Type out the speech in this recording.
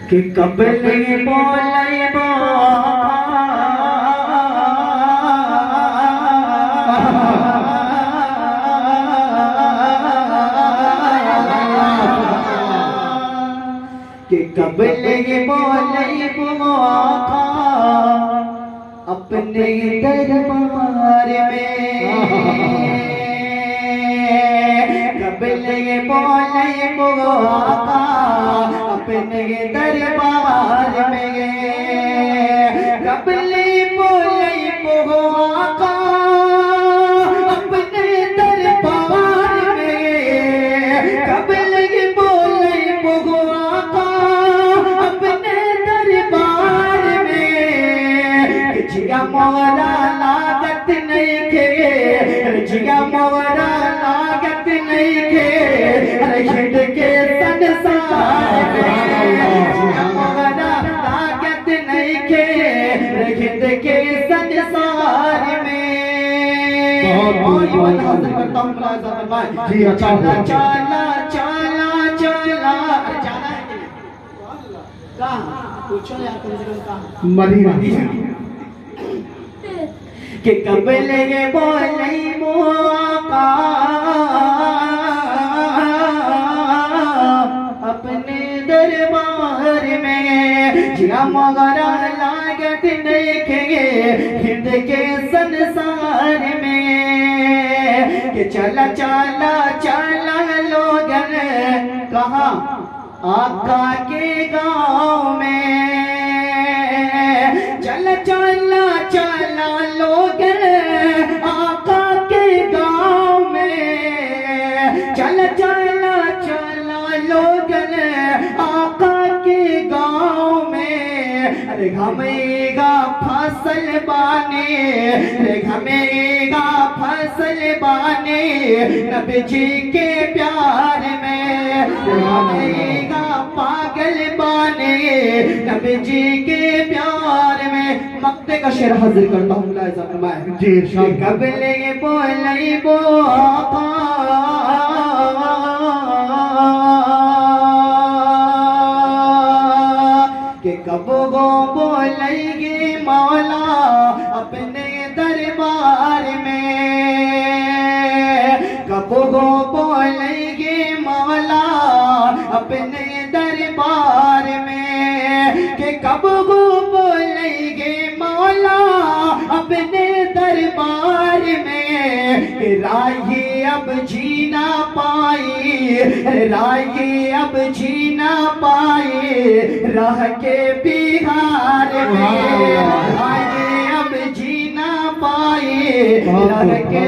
कि कबले बोलैबो कि कबले बोलैबो आका अपने दरबार में कबले बोलैबो आका अपने दरबार में कबले बोलैबो आका अपने दरबार में कबले बोलैबो आका अपने दरबार में जिया मोरा लागत नहीं के जिया मोरा लागत नहीं के अरे हिट के संसार के संसार में करता हूँ जी चला चला चला चला जाना है कहाँ पूछो यार कम से कम कहाँ मदीना कि कबले बोलैबो आका अपने दरबार में जिया मगरा लागत नहीं के हिंद के संसार में कि चला चला चला लोगन कहाँ आका के गाँव में चला चला चला लोगन आका के गाँव में चला चला चला लोगन आका के गाँव में अरे घमेगा फसल बाने रे घमेगा फसल बाने नबी जी के प्यार में घमेगा पागल बाने नबी जी के प्यार में मक्ते का शेर हाजिर करता हूँ जी कबले बोलैबो आका कि कब वो बोलेंगे मौला अपने दरबार में कब वो बोलेंगे मौला अपने दरबार में कि कब वो बोलेंगे मौला अपने दरबार में राही अब जीना पाए राही अब जीना पाए रह के बिहार में राही अब जीना पाए रह के